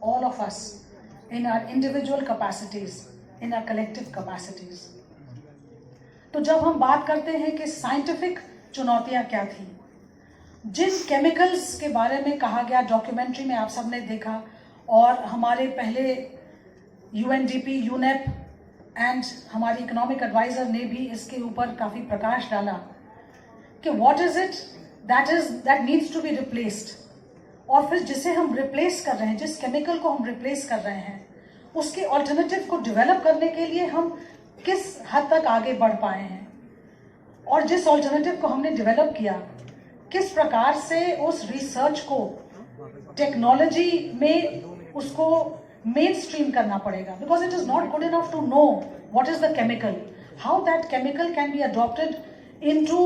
all of us in our individual capacities, in our collective capacities. तो जब हम बात करते हैं कि साइंटिफिक चुनौतियां क्या थी, जिन केमिकल्स के बारे में कहा गया डॉक्यूमेंट्री में आप सबने देखा, और हमारे पहले यूएनडीपी, यूनेप एंड हमारी इकोनॉमिक एडवाइजर ने भी इसके ऊपर काफ़ी प्रकाश डाला कि what is it that needs to be replaced, और फिर जिसे हम रिप्लेस कर रहे हैं, जिस केमिकल को हम रिप्लेस कर रहे हैं, उसके ऑल्टरनेटिव को डेवलप करने के लिए हम किस हद तक आगे बढ़ पाए हैं, और जिस ऑल्टरनेटिव को हमने डेवलप किया, किस प्रकार से उस रिसर्च को टेक्नोलॉजी में उसको मेन स्ट्रीम करना पड़ेगा, because it is not good enough to know what is the chemical, how that chemical can be adopted into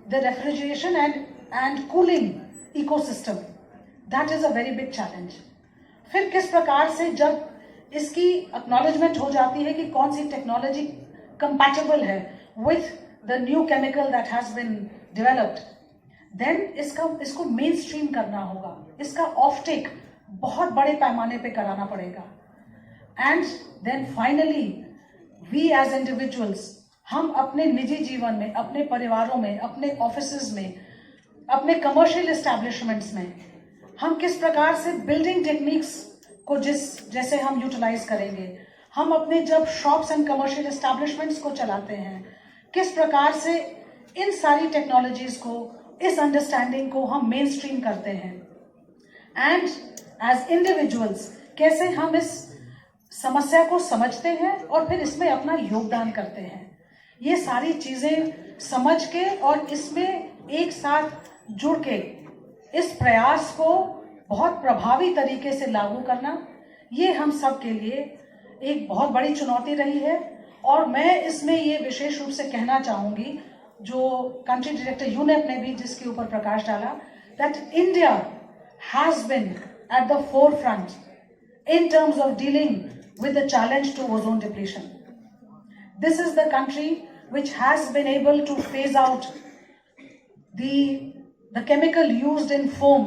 the refrigeration and cooling ecosystem. That is a very big challenge. फिर किस प्रकार से जब इसकी acknowledgement हो जाती है कि कौन सी टेक्नोलॉजी कंपैटिबल है with the new chemical that has been developed, then इसको मेन स्ट्रीम करना होगा, इसका ऑफ टेक बहुत बड़े पैमाने पे कराना पड़ेगा. And then finally we as individuals, हम अपने निजी जीवन में, अपने परिवारों में, अपने ऑफिसेज में, अपने कमर्शियल एस्टैब्लिशमेंट्स में हम किस प्रकार से बिल्डिंग टेक्निक्स को जैसे हम यूटिलाइज करेंगे, हम अपने जब शॉप्स एंड कमर्शियल एस्टैब्लिशमेंट्स को चलाते हैं, किस प्रकार से इन सारी टेक्नोलॉजीज को, इस अंडरस्टैंडिंग को हम मेन स्ट्रीम करते हैं, एंड एज इंडिविजुअल्स कैसे हम इस समस्या को समझते हैं और फिर इसमें अपना योगदान करते हैं. ये सारी चीजें समझ के और इसमें एक साथ जुड़ के इस प्रयास को बहुत प्रभावी तरीके से लागू करना, ये हम सब के लिए एक बहुत बड़ी चुनौती रही है. और मैं इसमें ये विशेष रूप से कहना चाहूंगी, जो कंट्री डायरेक्टर यूनेप ने भी जिसके ऊपर प्रकाश डाला, that India has been at the forefront in terms of dealing with the challenge to ozone depletion. This is the country which has been able to phase out the chemical used in foam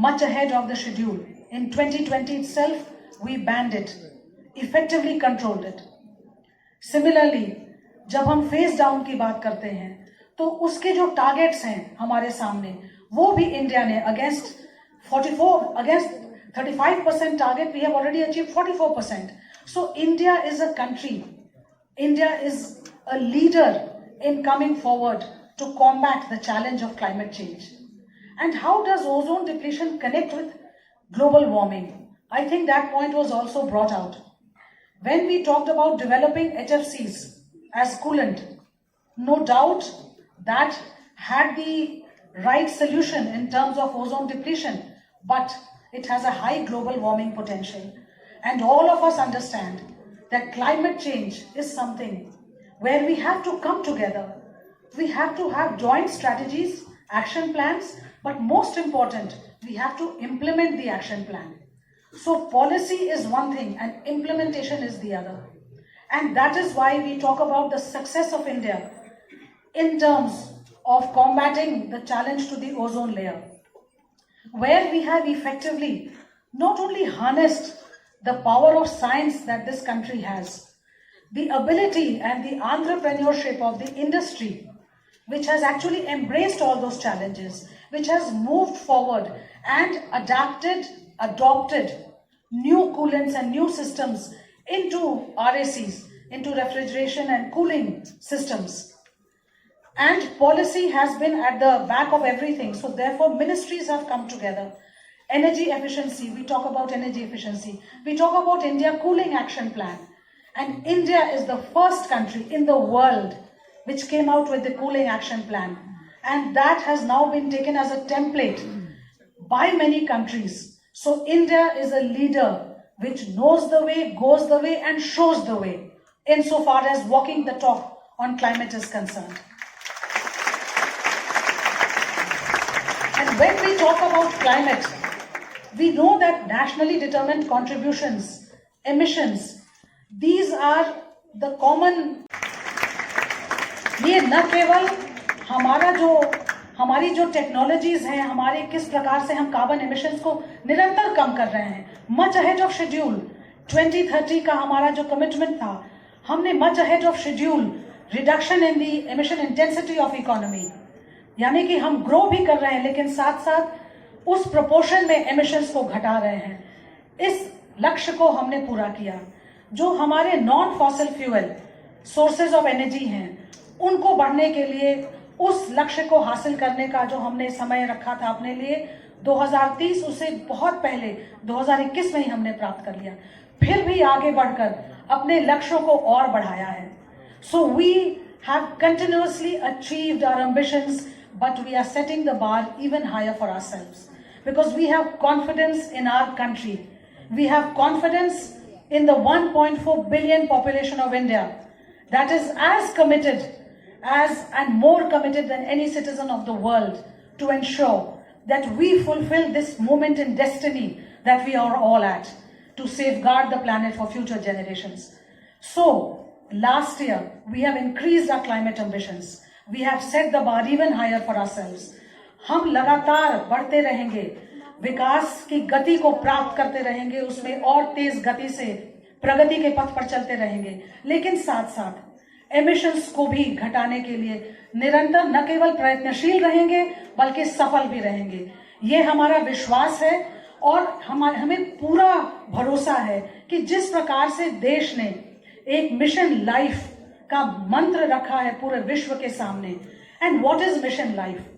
much ahead of the schedule. In 2020 itself, we banned it, effectively controlled it. Similarly, जब हम phase down की बात करते हैं, तो उसके जो targets हैं हमारे सामने, वो भी इंडिया ने against 35% target, we have already achieved 44%. So India is a country, India is a leader in coming forward to combat the challenge of climate change. And how does ozone depletion connect with global warming? I think that point was also brought out. When we talked about developing HFCs as coolant, no doubt that had the right solution in terms of ozone depletion, but it has a high global warming potential. And all of us understand that climate change is something where we have to come together. We have to have joint strategies, action plans, but most important, we have to implement the action plan. So policy is one thing and implementation is the other. And that is why we talk about the success of India in terms of combating the challenge to the ozone layer, where we have effectively not only harnessed the power of science that this country has, the ability and the entrepreneurship of the industry, which has actually embraced all those challenges, which has moved forward and adopted new coolants and new systems into RACs, into refrigeration and cooling systems. And policy has been at the back of everything. So therefore, ministries have come together. Energy efficiency, we talk about energy efficiency. We talk about India Cooling Action Plan. And India is the first country in the world which came out with the Cooling Action Plan. And that has now been taken as a template by many countries. So India is a leader which knows the way, goes the way, and shows the way insofar as walking the talk on climate is concerned. And when we talk about climate, we know that nationally determined contributions, emissions, these are the common. ये न केवल हमारी जो technologies हैं, हमारे किस प्रकार से हम कार्बन एमिशंस को निरंतर कम कर रहे हैं, मच अहेड ऑफ शेड्यूल 2030 का हमारा जो कमिटमेंट था, हमने much ahead of schedule reduction in the emission intensity of economy, यानी कि हम ग्रो भी कर रहे हैं लेकिन साथ साथ उस प्रोपोर्शन में एमिशंस को घटा रहे हैं। इस लक्ष्य को हमने पूरा किया। जो हमारे non fossil fuel sources of energy हैं, उनको बढ़ने के लिए उस लक्ष्य को हासिल करने का जो हमने समय रखा था अपने लिए 2030, उसे बहुत पहले 2021 में ही हमने प्राप्त कर लिया। फिर भी आगे बढ़कर अपने लक्ष्यों को और बढ़ाया है। So we have continuously achieved our ambitions, but we are setting the bar even higher for ourselves because we have confidence in our country. We have confidence in the 1.4 billion population of India that is as committed and more committed than any citizen of the world to ensure that we fulfill this moment in destiny that we are all at, to safeguard the planet for future generations. So, last year we have increased our climate ambitions. We have set the bar even higher for ourselves. हम लगातार बढ़ते रहेंगे, विकास की गति को प्राप्त करते रहेंगे, उसमें और तेज गति से प्रगति के पथ पर चलते रहेंगे, लेकिन साथ साथ एमिशंस को भी घटाने के लिए निरंतर न केवल प्रयत्नशील रहेंगे बल्कि सफल भी रहेंगे। ये हमारा विश्वास है और हमें पूरा भरोसा है कि जिस प्रकार से देश ने एक मिशन लाइफ का मंत्र रखा है पूरे विश्व के सामने। And what is mission life?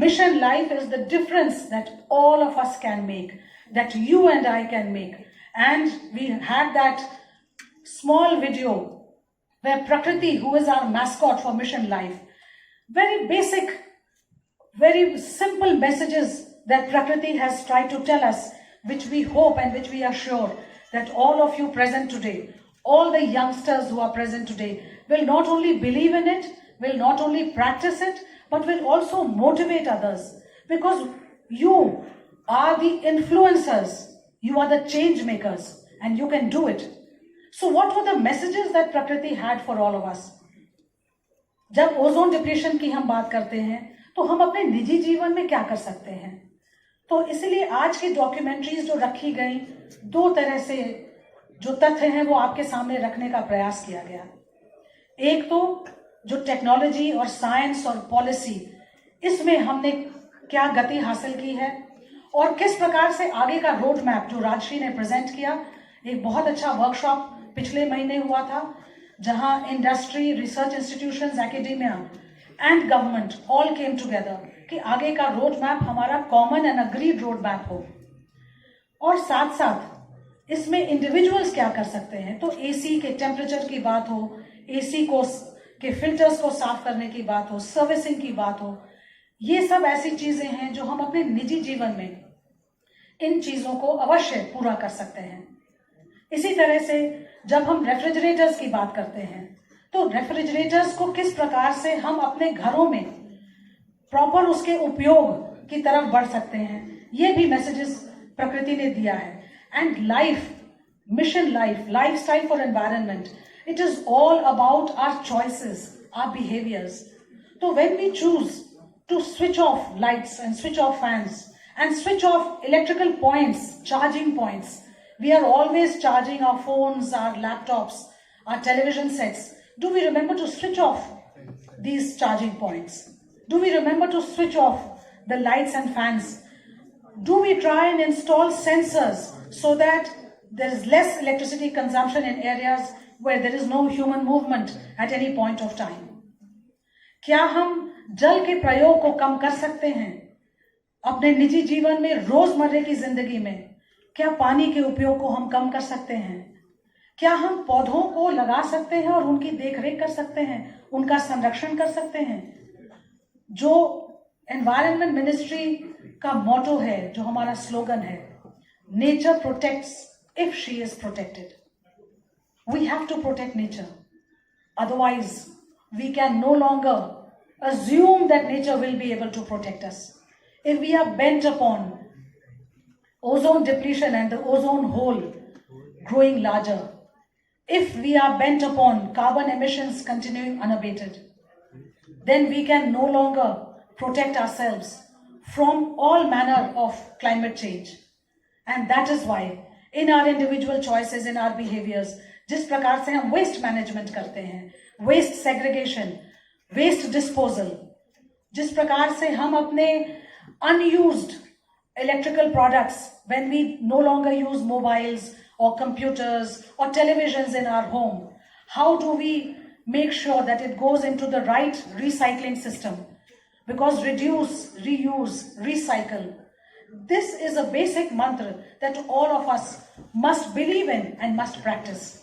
Mission life is the difference that all of us can make, that you and I can make. And we had that small video where Prakriti, who is our mascot for Mission Life, very basic, very simple messages that Prakriti has tried to tell us, which we hope and which we are sure that all of you present today, all the youngsters who are present today, will not only believe in it, will not only practice it, but will also motivate others, because you are the influencers, you are the change makers, and you can do it. So what were the messages that Prakriti had for all of us? जब ozone depletion की हम बात करते हैं तो हम अपने निजी जीवन में क्या कर सकते हैं? तो इसलिए आज की डॉक्यूमेंट्रीज जो रखी गई, दो तरह से जो तथ्य हैं वो आपके सामने रखने का प्रयास किया गया। एक तो जो टेक्नोलॉजी और साइंस और पॉलिसी, इसमें हमने क्या गति हासिल की है और किस प्रकार से आगे का रोड मैप जो राजश्री ने प्रेजेंट किया। एक बहुत अच्छा वर्कशॉप पिछले महीने हुआ था जहां industry, research institutions, academia and government all came together कि आगे का रोड मैप हमारा common and agreed road map हो। और साथ साथ इसमें इंडिविजुअल्स क्या कर सकते हैं। तो एसी के टेम्परेचर की बात हो, एसी को के फिल्टर्स को साफ करने की बात हो, सर्विसिंग की बात हो, ये सब ऐसी चीजें हैं जो हम अपने निजी जीवन में इन चीजों को अवश्य पूरा कर सकते हैं। इसी तरह से जब हम रेफ्रिजरेटर्स की बात करते हैं तो रेफ्रिजरेटर्स को किस प्रकार से हम अपने घरों में प्रॉपर उसके उपयोग की तरफ बढ़ सकते हैं, ये भी मैसेजेस प्रकृति ने दिया है। And life, mission life, lifestyle for environment, it is all about our choices, our behaviors. So when we choose to switch off lights and switch off fans and switch off electrical points, charging points, we are always charging our phones, our laptops, our television sets. Do we remember to switch off these charging points? Do we remember to switch off the lights and fans? Do we try and install sensors so that there is less electricity consumption in areas where there is no human movement at any point of time? क्या हम जल के प्रयोग को कम कर सकते हैं अपने निजी जीवन में? रोजमर्रे की जिंदगी में क्या पानी के उपयोग को हम कम कर सकते हैं? क्या हम पौधों को लगा सकते हैं और उनकी देखरेख कर सकते हैं, उनका संरक्षण कर सकते हैं? जो एनवायरनमेंट मिनिस्ट्री का मोटो है, जो हमारा स्लोगन है, nature protects if she is protected. We have to protect nature. Otherwise, we can no longer assume that nature will be able to protect us. If we are bent upon ozone depletion and the ozone hole growing larger, if we are bent upon carbon emissions continuing unabated, then we can no longer protect ourselves from all manner of climate change. And that is why in our individual choices, in our behaviors, जिस प्रकार से हम waste management करते हैं, waste segregation, waste disposal, जिस प्रकार से हम अपने unused electrical products, when we no longer use mobiles or computers or televisions in our home, how do we make sure that it goes into the right recycling system? Because reduce, reuse, recycle, this is a basic mantra that all of us must believe in and must practice.